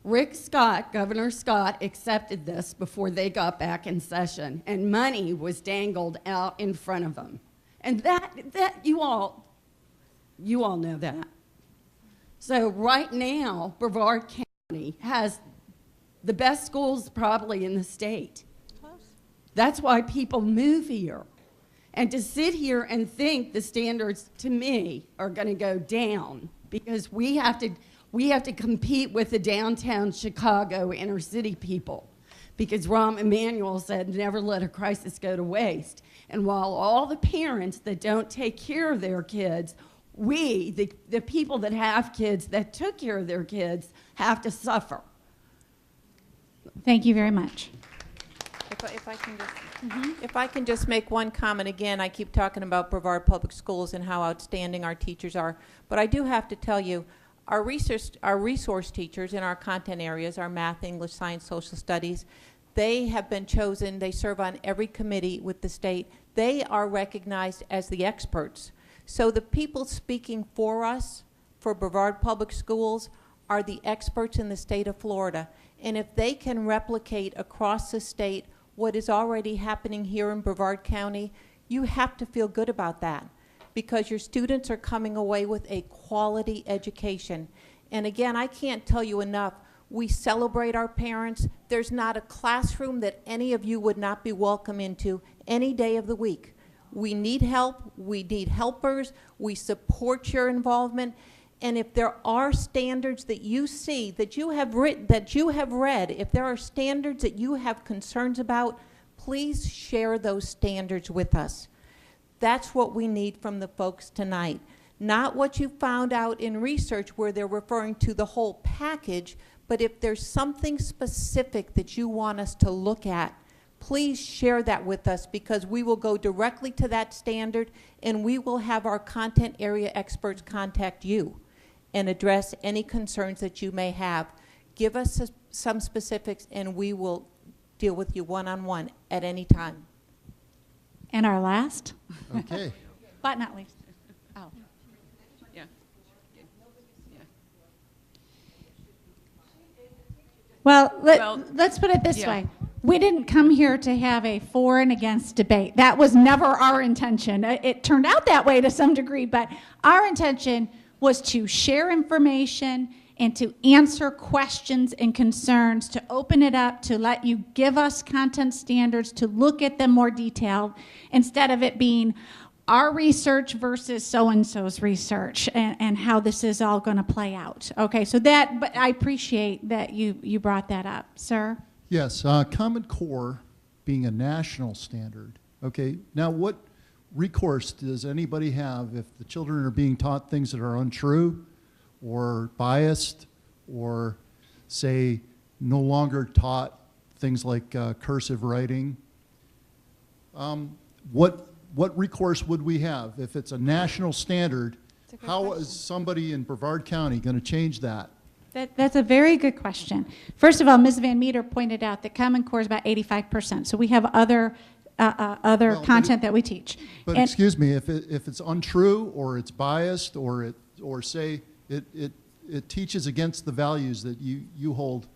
Rick Scott, Governor Scott, accepted this before they got back in session, and money was dangled out in front of them. And that you all know that. So right now, Brevard County has the best schools probably in the state. That's why people move here. And to sit here and think the standards, to me, are going to go down because we have to compete with the downtown Chicago inner city people because Rahm Emanuel said, never let a crisis go to waste. And while all the parents that don't take care of their kids, we, the people that have kids that took care of their kids, have to suffer. Thank you very much. If I can just make one comment again, I keep talking about Brevard Public Schools and how outstanding our teachers are, but I do have to tell you, our resource teachers in our content areas, our math, English, science, social studies, they have been chosen, they serve on every committee with the state. They are recognized as the experts. So the people speaking for us, for Brevard Public Schools, are the experts in the state of Florida. And if they can replicate across the state what is already happening here in Brevard County, you have to feel good about that because your students are coming away with a quality education. And again, I can't tell you enough, we celebrate our parents. There's not a classroom that any of you would not be welcome into any day of the week. We need help, we need helpers, we support your involvement. And if there are standards that you see, that you have written, that you have read, if there are standards that you have concerns about, please share those standards with us. That's what we need from the folks tonight. Not what you found out in research where they're referring to the whole package, but if there's something specific that you want us to look at, please share that with us because we will go directly to that standard and we will have our content area experts contact you and address any concerns that you may have. Give us some specifics and we will deal with you one-on-one at any time. And our last, Okay. but not least. Oh. Yeah. Well, Well, let's put it this yeah. way. We didn't come here to have a for and against debate. That was never our intention. It turned out that way to some degree, but our intention was to share information and to answer questions and concerns, to open it up, to let you give us content standards, to look at them more detailed, instead of it being our research versus so-and-so's research and how this is all going to play out. Okay, so but I appreciate that you brought that up. Sir? Yes, Common Core being a national standard. Okay, now what recourse does anybody have if the children are being taught things that are untrue or biased or say no longer taught things like cursive writing, what recourse would we have? If it's a national standard, how is somebody in Brevard County going to change that? That's a very good question. First of all, Ms. Van Meter pointed out that Common Core is about 85%. So we have other content that we teach. But excuse me, if it's untrue or it's biased or say it teaches against the values that you hold.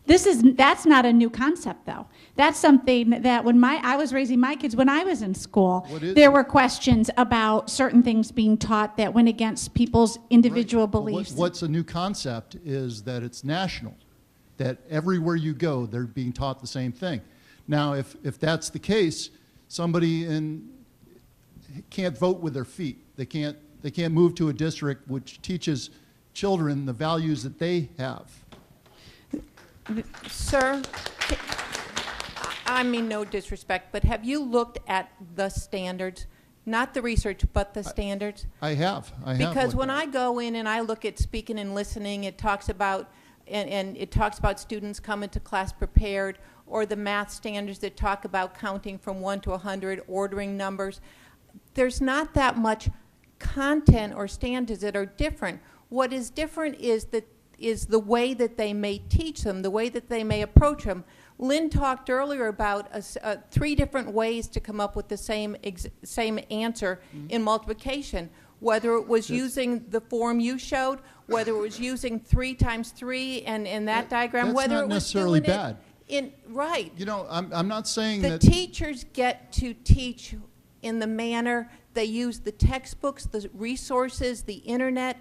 That's not a new concept, though. That's something that when I was raising my kids when I was in school, there were questions about certain things being taught that went against people's individual beliefs. What's a new concept is that it's national, that everywhere you go, they're being taught the same thing. Now, if that's the case, somebody can't vote with their feet. They can't move to a district which teaches children the values that they have. Sir, I mean no disrespect, but have you looked at the standards? Not the research, but the standards? I have. Because when I go in and I look at speaking and listening, it talks about, and it talks about students coming to class prepared, or the math standards that talk about counting from 1 to 100, ordering numbers. There's not that much content or standards that are different. What is different is the way that they may teach them, the way that they may approach them. Lynn talked earlier about 3 different ways to come up with the same answer in multiplication, whether it was using the form you showed, whether it was using 3 times 3 and that diagram, whether not it was necessarily doing bad. Right. You know, I'm not saying the that teachers get to teach in the manner they use the textbooks, the resources, the internet,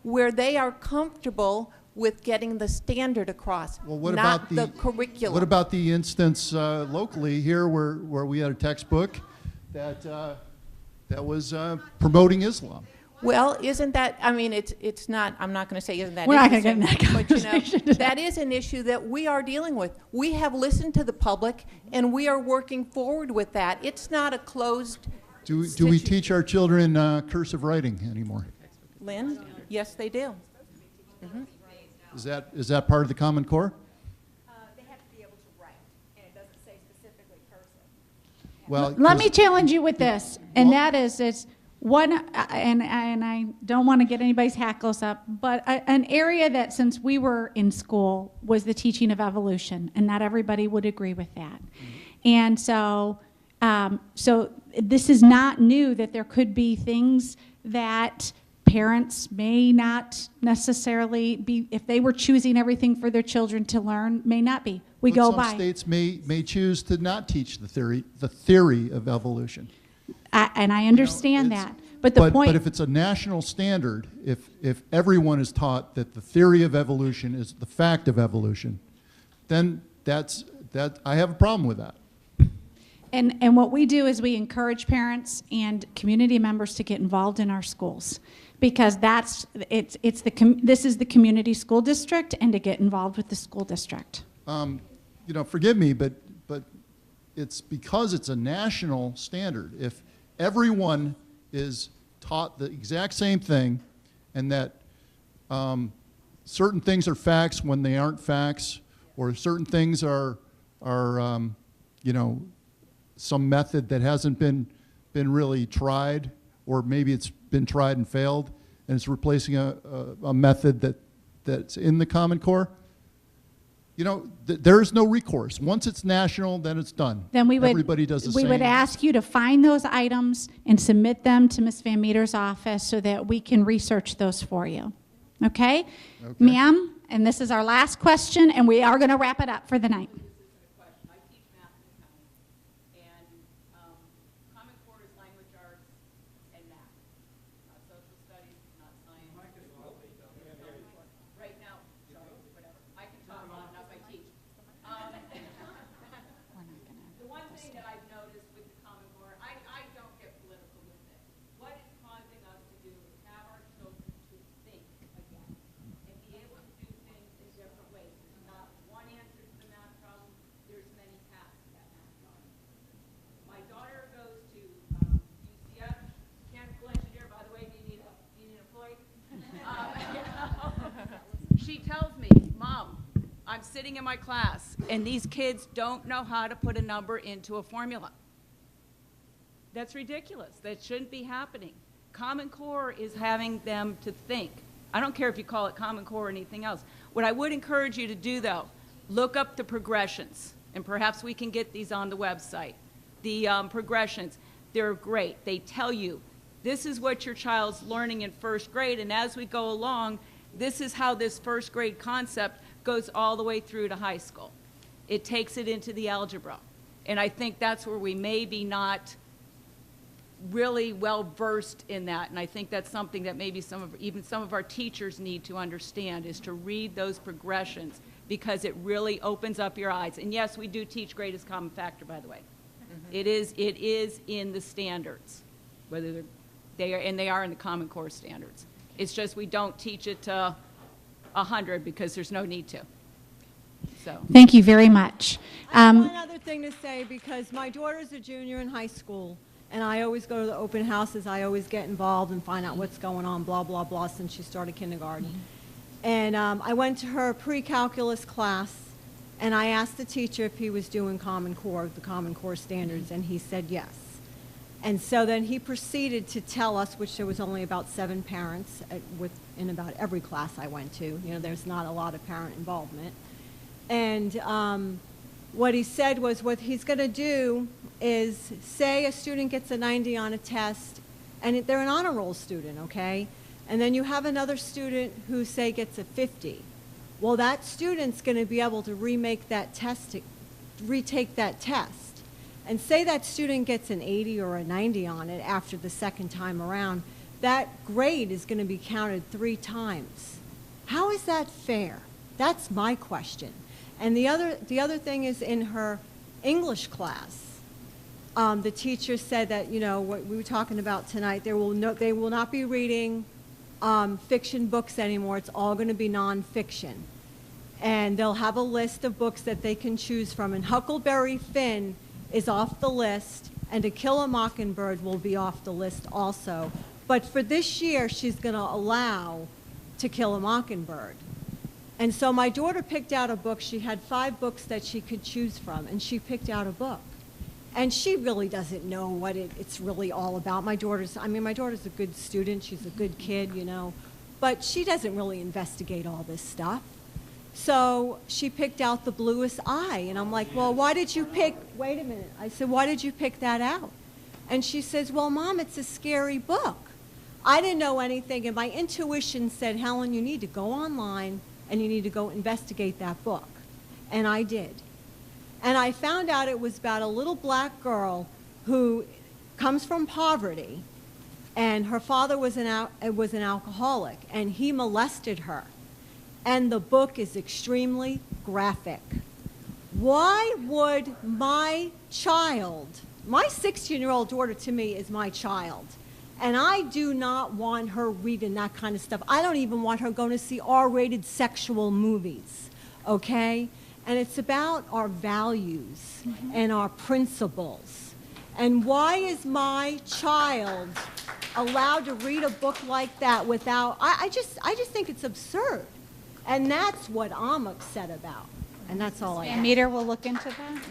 where they are comfortable with getting the standard across, not the curriculum. What about the instance locally here where we had a textbook that was promoting Islam? Well, isn't that, I mean, it's not, I'm not going to say isn't that We're not going to interesting, get in that conversation but you know, that is an issue that we are dealing with. We have listened to the public, and we are working forward with that. It's not a closed Do we teach our children cursive writing anymore? Lynn? Yes, they do. Mm-hmm. Is that part of the Common Core? They have to be able to write, and it doesn't say specifically cursive. Well, let me challenge you with this, and that is one, and I don't want to get anybody's hackles up, but an area that since we were in school was the teaching of evolution, and not everybody would agree with that. And so this is not new that there could be things that parents may not necessarily be, if they were choosing everything for their children to learn, may not be. Some states may choose to not teach the theory of evolution. And I understand that. But But if it's a national standard, if everyone is taught that the theory of evolution is the fact of evolution, then I have a problem with that. And what we do is we encourage parents and community members to get involved in our schools, because this is the community school district, and to get involved with the school district. You know, forgive me, but it's because it's a national standard. If everyone is taught the exact same thing, and that certain things are facts when they aren't facts, or certain things are you know, some method that hasn't been really tried, or maybe it's been tried and failed, and it's replacing a method that's in the Common Core. You know, there is no recourse. Once it's national, then it's done. Then everybody does the same. We would ask you to find those items and submit them to Ms. Van Meter's office so that we can research those for you. Okay? Ma'am, and this is our last question, and we are going to wrap it up for the night. I'm sitting in my class, and these kids don't know how to put a number into a formula. That's ridiculous. That shouldn't be happening. Common Core is having them to think. I don't care if you call it Common Core or anything else. What I would encourage you to do, though, look up the progressions, and perhaps we can get these on the website. The progressions, they're great. They tell you, this is what your child's learning in first grade, and as we go along, this is how this first grade concept goes all the way through to high school. It takes it into the algebra. And I think that's where we may be not really well versed in that, and I think that's something that maybe even some of our teachers need to understand, is to read those progressions, because it really opens up your eyes. And yes, we do teach greatest common factor, by the way. It is in the standards, whether they are in the Common Core standards. It's just we don't teach it to 100 because there's no need to. So Thank you very much. One other thing to say, because my daughter's a junior in high school, and I always go to the open houses. I always get involved and find out what's going on, blah, blah, blah, since she started kindergarten. And I went to her pre-calculus class, and I asked the teacher if he was doing Common Core, the Common Core standards, and he said yes. And so then he proceeded to tell us, which there was only about 7 parents in about every class I went to. You know, there's not a lot of parent involvement. And what he said was, what he's going to do is, say a student gets a 90 on a test, and they're an honor roll student, okay? And then you have another student who, say, gets a 50. Well, that student's going to be able to retake that test. And say that student gets an 80 or a 90 on it after the second time around, that grade is going to be counted 3 times. How is that fair? That's my question. And the other thing is, in her English class, the teacher said that, you know, what we were talking about tonight, they will not be reading fiction books anymore. It's all going to be nonfiction. And they'll have a list of books that they can choose from. And Huckleberry Finn is off the list, and To Kill a Mockingbird will be off the list also. But for this year, she's going to allow To Kill a Mockingbird. And so my daughter picked out a book. She had 5 books that she could choose from, and she picked out a book. And she really doesn't know what it's really all about. My daughter's a good student. She's a good kid, you know. But she doesn't really investigate all this stuff. So she picked out The Bluest Eye. And I'm like, well, why did you pick, wait a minute. I said, why did you pick that out? And she says, well, Mom, it's a scary book. I didn't know anything, and my intuition said, Helen, you need to go online and you need to go investigate that book. And I did. And I found out it was about a little black girl who comes from poverty, and her father was an alcoholic, and he molested her. And the book is extremely graphic. Why would my child, my 16-year-old daughter to me is my child, and I do not want her reading that kind of stuff. I don't even want her going to see R-rated sexual movies, okay? And it's about our values and our principles. And why is my child allowed to read a book like that without, I just think it's absurd. And that's what I'm upset about. And that's all I have. Meter will look into that.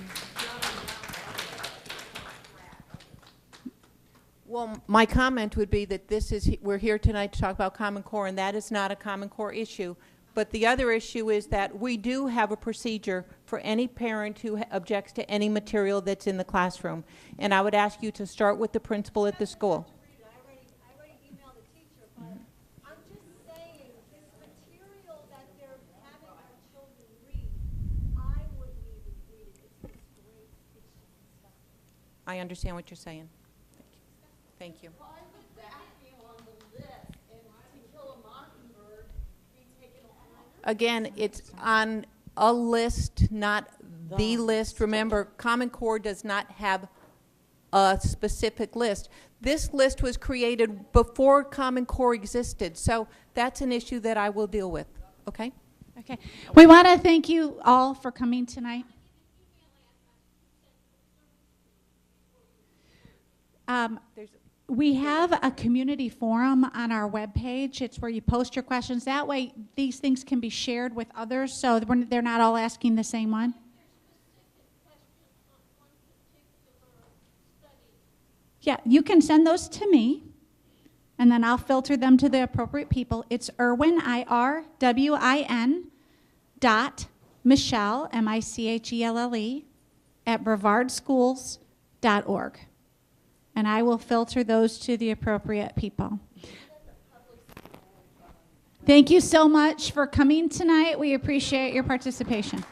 Well, my comment would be that we're here tonight to talk about Common Core, and that is not a Common Core issue. But the other issue is that we do have a procedure for any parent who objects to any material that's in the classroom. And I would ask you to start with the principal at the school. I already emailed the teacher, but I'm just saying, this material that they're having our children read, I wouldn't even read it. It's disgraceful. It's disgusting. I understand what you're saying. Thank you. Why would that be on the list, and To Kill a Mockingbird be taken off? Again, it's on a list, not the list. Remember, Common Core does not have a specific list. This list was created before Common Core existed, so that's an issue that I will deal with, okay? Okay. We want to thank you all for coming tonight. We have a community forum on our webpage. It's where you post your questions. That way, these things can be shared with others, so they're not all asking the same one. Yeah, you can send those to me, and then I'll filter them to the appropriate people. It's Irwin, IRWIN, Michelle, MICHELLE, at brevardschools.org. And I will filter those to the appropriate people. Thank you so much for coming tonight. We appreciate your participation.